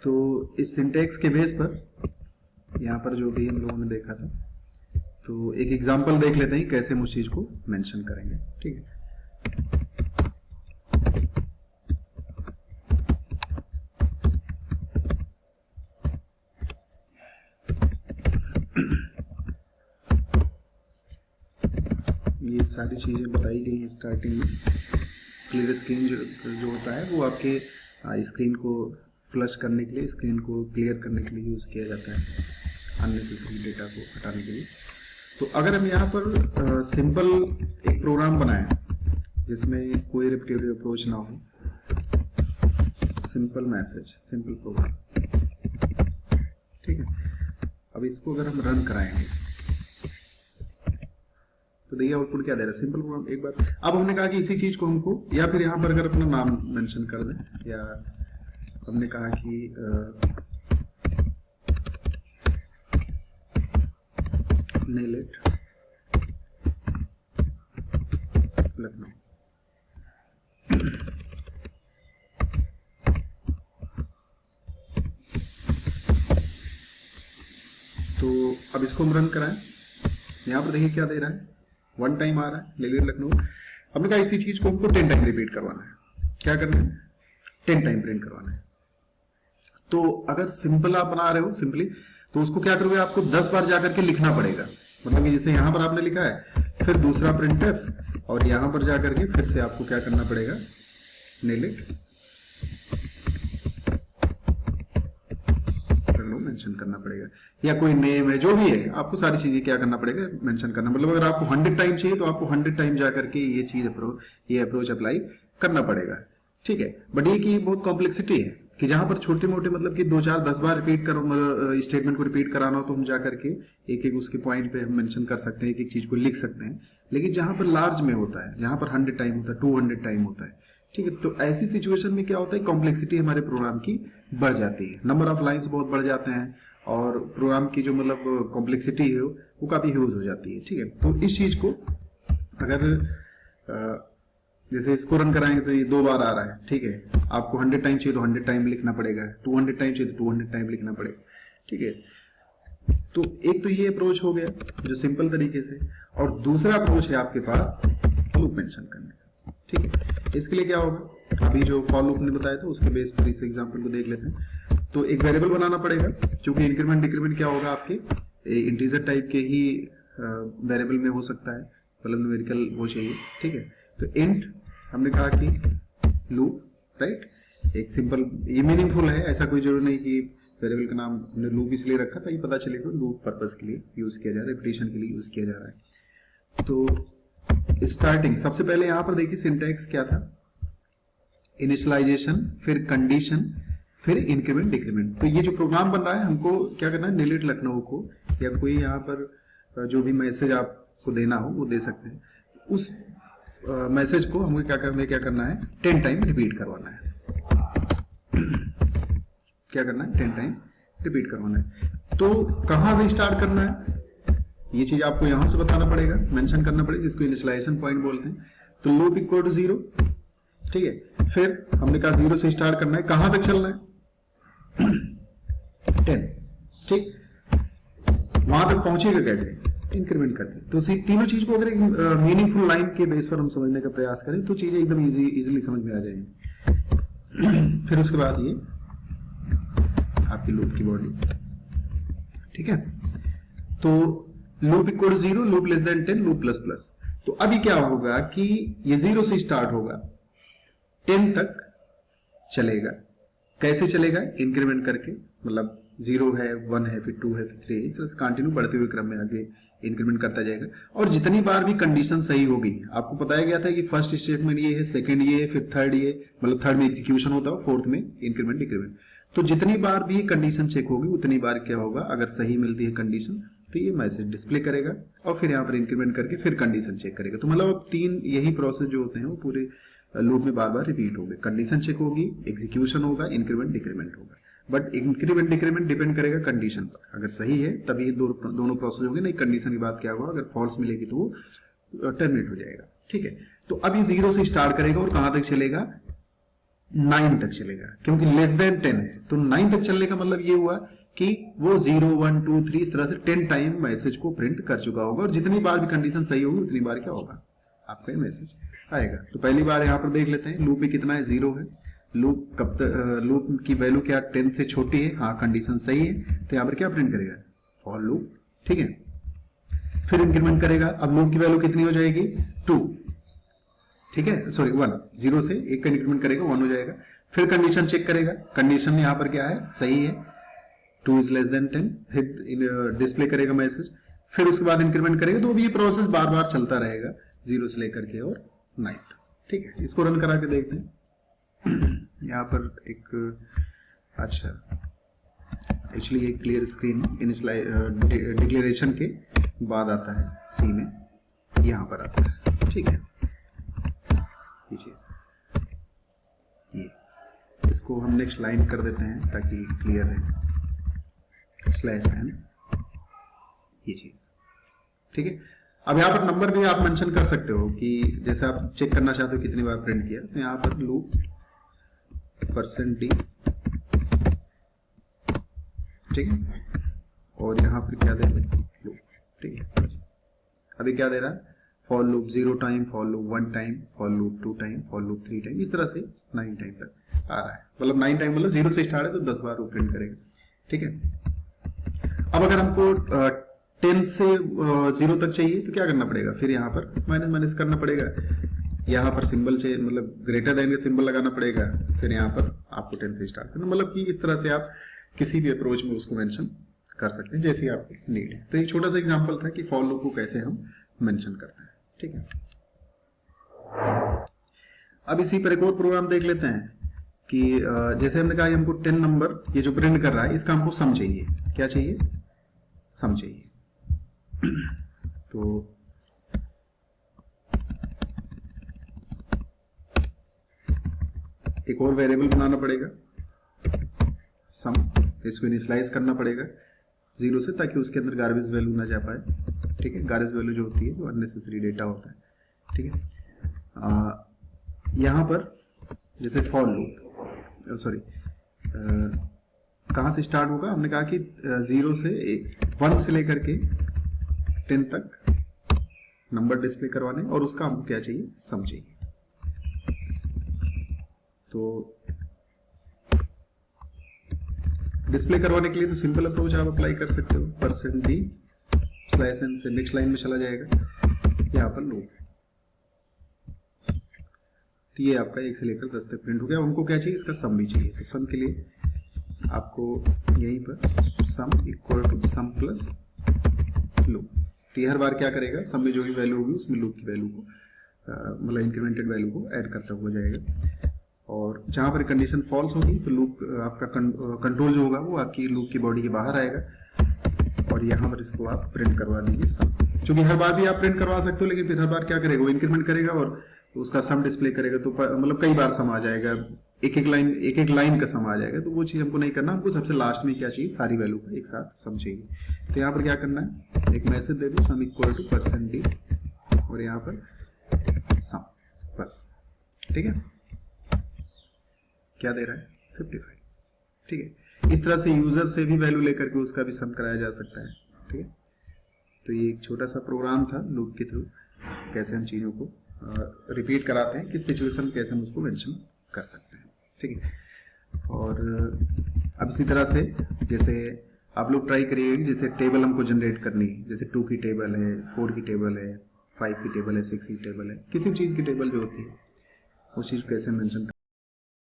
तो इस सिंटेक्स के बेस पर यहाँ पर जो भी हम लोगों ने देखा था, तो एक एग्जांपल देख लेते हैं कैसे हम उस चीज को मेंशन करेंगे। ठीक है, ये सारी चीजें बताई गई हैं स्टार्टिंग में। क्लियर स्क्रीन जो होता है वो आपके स्क्रीन को फ्लश करने के लिए, स्क्रीन को क्लियर करने के लिए यूज किया जाता है, अननेसेसरी डेटा को हटाने के लिए। तो अगर हम यहाँ पर सिंपल एक प्रोग्राम बनाएं जिसमें कोई रिपीटेटिव अप्रोच ना हो, सिंपल मैसेज, सिंपल प्रोग्राम, ठीक है। अब इसको अगर हम रन कराएंगे तो देखिए आउटपुट क्या दे रहा है, सिंपल प्रोग्राम। एक बार अब हमने कहा कि इसी चीज को हमको, या फिर यहाँ पर अगर अपना नाम मेंशन कर दें, या हमने कहा कि नेलेट लखनऊ, तो अब इसको हम रन कराएं। यहां पर देखिए क्या दे रहा है, 1 टाइम आ रहा है नेलेट लखनऊ। हमने कहा इसी चीज को हमको 10 टाइम रिपीट करवाना है। क्या करना है, 10 टाइम प्रिंट करवाना है। तो अगर सिंपल आप बना रहे हो सिंपली, तो उसको क्या करोगे, आपको 10 बार जाकर के लिखना पड़ेगा। मतलब कि जैसे यहां पर आपने लिखा है, फिर दूसरा प्रिंटफ, और यहां पर जाकर के फिर से आपको क्या करना पड़ेगा, नेलेट मेंशन करना पड़ेगा, या कोई नेम है जो भी है, आपको सारी चीजें क्या करना पड़ेगा, मेंशन करना। मतलब अगर आपको 100 टाइम चाहिए तो आपको 100 टाइम जाकर के ये चीज ये अप्रोच अप्लाई करना पड़ेगा। ठीक है, बट ये की बहुत कॉम्प्लेक्सिटी है कि जहां पर छोटे मोटे मतलब कि 2 4 10 बार रिपीट करो, स्टेटमेंट को रिपीट कराना हो तो हम जाकर के एक एक उसके पॉइंट पे हम मेंशन कर सकते हैं, एक एक चीज को लिख सकते हैं। लेकिन जहां पर लार्ज में होता है, जहां पर 100 टाइम होता है, 200 टाइम होता है, ठीक है, तो ऐसी सिचुएशन में क्या होता है, कॉम्प्लेक्सिटी हमारे प्रोग्राम की बढ़ जाती है, नंबर ऑफ लाइंस बहुत बढ़ जाते हैं, और प्रोग्राम की जो मतलब कॉम्प्लेक्सिटी है वो काफी ह्यूज हो जाती है। ठीक है, तो इस चीज को अगर जैसे इसको रन कराएंगे तो ये 2 बार आ रहा है, ठीक है, आपको 100 टाइम चाहिए तो 100 टाइम लिखना पड़ेगा, 200 टाइम चाहिए तो 200 टाइम लिखना पड़ेगा। ठीक है, तो एक तो ये अप्रोच हो गया जो सिंपल तरीके से, और दूसरा अप्रोच है आपके पास लूप मेंशन करने का। ठीक है, इसके लिए क्या होगा, अभी जो फॉर लूप ने बताया था उसके बेस पर इस एग्जांपल को देख लेते हैं। तो एक वेरिएबल बनाना पड़ेगा, क्योंकि इंक्रीमेंट डिक्रीमेंट क्या होगा, आपके इंटीजर टाइप के ही वेरिएबल में हो सकता है, मतलब न्यूमेरिकल वो चाहिए। ठीक है, तो इंट हमने कहा कि लूप, राइट, एक सिंपल, ये मीनिंगफुल है, ऐसा कोई जरूरी नहीं कि वेरिएबल का नाम हमने लूप इसलिए रखा था, ये पता चलेगा लूप पर्पस के लिए यूज किया जा रहा है, रिपीटिशन के लिए यूज किया जा रहा है। तो स्टार्टिंग सबसे पहले यहां पर देखिए सिंटैक्स क्या था, इनिशियलाइजेशन, फिर कंडीशन, फिर इंक्रीमेंट डिक्रीमेंट। तो ये जो प्रोग्राम बन रहा है हमको क्या करना है, नेलेट लखनऊ को या कोई यहाँ पर जो भी मैसेज आपको देना हो वो दे सकते हैं, उस मैसेज को हमको क्या करना है, 10 टाइम रिपीट करवाना है। क्या करना है, 10 टाइम रिपीट करवाना है। तो कहां से स्टार्ट करना है, ये चीज आपको यहां से बताना पड़ेगा, मेंशन करना पड़ेगा, जिसको इनिशियलाइजेशन पॉइंट बोलते हैं। तो लूप इक्वल टू 0, ठीक है, फिर हमने कहा 0 से स्टार्ट करना है, कहां तक चलना है, 10, ठीक, वहां तक पहुंचेगा कैसे, इंक्रीमेंट करके। तो तीनों चीज को अगर एक मीनिंगफुल लाइन के बेस पर हम समझने का प्रयास करें तो चीजें एकदम इजीली समझ में आ जाएंगी। फिर उसके बाद ये आपकी लूप की बॉडी, ठीक है, तो loop equal to 0, loop less than 10, loop plus plus. तो अभी क्या होगा कि ये 0 से स्टार्ट होगा, 10 तक चलेगा। कैसे चलेगा, इंक्रीमेंट करके, मतलब 0 है, 1 है, फिर 2 है, फिर 3 है, इस तरह से कंटिन्यू बढ़ते हुए क्रम में आगे इंक्रीमेंट करता जाएगा। और जितनी बार भी कंडीशन सही होगी, आपको बताया गया था कि फर्स्ट स्टेटमेंट ये है, सेकंड ये है, फिर थर्ड ये, मतलब थर्ड में एग्जीक्यूशन होता है, फोर्थ में इंक्रीमेंट डिक्रीमेंट। तो जितनी बार भी कंडीशन चेक होगी उतनी बार क्या होगा, अगर सही मिलती है कंडीशन तो ये मैसेज डिस्प्ले करेगा, और फिर यहाँ पर इंक्रीमेंट करके फिर कंडीशन चेक करेगा। तो मतलब अब 3 यही प्रोसेस जो होते हैं वो पूरे लूप में बार बार रिपीट होंगे, कंडीशन चेक होगी, एग्जीक्यूशन होगा, इंक्रीमेंट डिक्रीमेंट होगा। बट इंक्रीमेंट डिक्रीमेंट डिपेंड करेगा कंडीशन पर, अगर सही है तभी दोनों प्रोसेस होंगे, नहीं कंडीशन की बात क्या होगा, अगर फॉल्स मिलेगी तो वो टर्मिनेट हो जाएगा। ठीक है, तो अब ये 0 से स्टार्ट करेगा और कहां तक चलेगा, 9 तक चलेगा, क्योंकि लेस देन 10 है। तो 9 तक चलने का मतलब ये हुआ कि वो 0 1 2 3 इस तरह से 10 टाइम मैसेज को प्रिंट कर चुका होगा, और जितनी बार भी कंडीशन सही होगी उतनी बार क्या होगा, आपका ये मैसेज आएगा। तो पहली बार यहां पर देख लेते हैं, लूप में कितना है, 0 है। लूप कब तक, लूप की वैल्यू क्या 10 से छोटी है, हाँ कंडीशन सही है, तो यहां पर क्या प्रिंट करेगा, फॉर लूप, ठीक है। फिर इंक्रीमेंट करेगा, अब लूप की वैल्यू कितनी हो जाएगी, 2, ठीक है, सॉरी 1, 0 से 1 का इंक्रीमेंट करेगा 1 हो जाएगा। फिर कंडीशन चेक करेगा, कंडीशन यहां पर क्या है, सही है, 2 इज लेस देन 10, फिर डिस्प्ले करेगा मैसेज, फिर उसके बाद इंक्रीमेंट करेगा। तो ये प्रोसेस बार बार चलता रहेगा 0 से लेकर के और 9, ठीक है। इसको रन करा के देखते हैं। यहाँ पर एक अच्छा, एक्चुअली एक क्लियर स्क्रीन डिक्लेरेशन के बाद आता है, सी में यहाँ पर आता है, ठीक है। ये चीज, ये इसको हम नेक्स्ट लाइन कर देते हैं ताकि क्लियर है, /n, ये चीज, ठीक है। अब यहाँ पर नंबर भी आप मेंशन कर सकते हो कि जैसे आप चेक करना चाहते हो कितनी बार प्रिंट किया, तो यहाँ पर लूप %d, ठीक है, और यहाँ पर क्या दे रहे लूप, ठीक है, बस। अभी क्या दे रहा है, for loop 0 time, for loop 1 time, for loop 2 time, for loop 3 time, इस तरह से 9 टाइम तक आ रहा है। मतलब 9 टाइम मतलब 0 से स्टार्ट है तो 10 बार वो प्रिंट करेगा, ठीक है। अब अगर हमको 10 से 0 तक चाहिए तो क्या करना पड़ेगा, फिर यहाँ पर माइनस माइनस करना पड़ेगा, यहाँ पर सिंबल चाहिए, मतलब ग्रेटर देन का सिंबल लगाना पड़ेगा, फिर यहाँ पर आपको 10 से स्टार्ट करना, मतलब कि इस तरह से आप किसी भी अप्रोच में उसको मेंशन कर सकते हैं जैसी आपकी नीड है। तो एक छोटा सा एग्जांपल था कि फॉर लूप को कैसे हम मेंशन करते हैं, ठीक है। अब इसी पर एक और प्रोग्राम देख लेते हैं कि जैसे हमने कहा हमको 10 नंबर ये जो प्रिंट कर रहा है इसका हमको सम चाहिए, क्या चाहिए, सम चाहिए। तो एक और वेरिएबल बनाना पड़ेगा सम, इसको इनिशियलाइज करना पड़ेगा 0 से, ताकि उसके अंदर गार्बेज वैल्यू ना जा पाए, ठीक है। गार्बेज वैल्यू जो होती है वो अननेसेसरी डेटा होता है, ठीक है। यहां पर जैसे फॉर लूप, सॉरी कहां से स्टार्ट होगा, हमने कहा कि 0 से 1 से लेकर के 10 तक नंबर डिस्प्ले करवाने, और उसका हमको क्या चाहिए, सम चाहिए। तो डिस्प्ले करवाने के लिए तो सिंपल अप्रोच आप अप्लाई कर सकते हो, %d/n से नेक्स्ट लाइन में चला जाएगा, यहाँ पर लूप, तो ये आपका 1 से लेकर 10 तक प्रिंट हो गया। उनको क्या चाहिए, इसका सम भी चाहिए। तो सम के लिए आपको यहीं पर sum equal to sum plus loop, तो ये हर बार क्या करेगा, सम में जो भी वैल्यू होगी उसमें लूप की वैल्यू को मतलब इंक्रीमेंटेड वैल्यू को ऐड करता हुआ जाएगा, और जहां पर कंडीशन फॉल्स होगी तो लूप आपका कंट्रोल जो होगा वो आपकी लूप की बॉडी के बाहर आएगा, और यहाँ पर इसको आप प्रिंट करवा दीजिए सम। क्योंकि हर बार भी आप प्रिंट करवा सकते हो, लेकिन फिर हर बार क्या करेगा, वो इंक्रीमेंट करेगा और उसका सम डिस्प्ले करेगा, तो मतलब कई बार सम आ जाएगा, एक एक लाइन का सम आ जाएगा। तो वो चीज हमको नहीं करना, हमको सबसे लास्ट में क्या चाहिए, सारी वैल्यू का एक साथ सम चाहिए। तो यहाँ पर क्या करना है, एक मैसेज दे दो सम इक्वल टू %d, और यहाँ पर सम, बस, ठीक है। क्या दे रहा है, 55, ठीक है। इस तरह से यूजर से भी वैल्यू लेकर के उसका भी सम कराया जा सकता है, ठीक है। तो ये एक छोटा सा प्रोग्राम था लूप के थ्रू, कैसे हम चीजों को रिपीट कराते हैं, किस सिचुएशन कैसे हम उसको मेंशन कर सकते हैं, ठीक है। और अब इसी तरह से जैसे आप लोग ट्राई करिए, जैसे टेबल हमको जनरेट करनी है, जैसे 2 की टेबल है, 4 की टेबल है, 5 की टेबल है, 6 की टेबल है, किसी भी चीज की टेबल जो होती है उस चीज कैसे मेंशन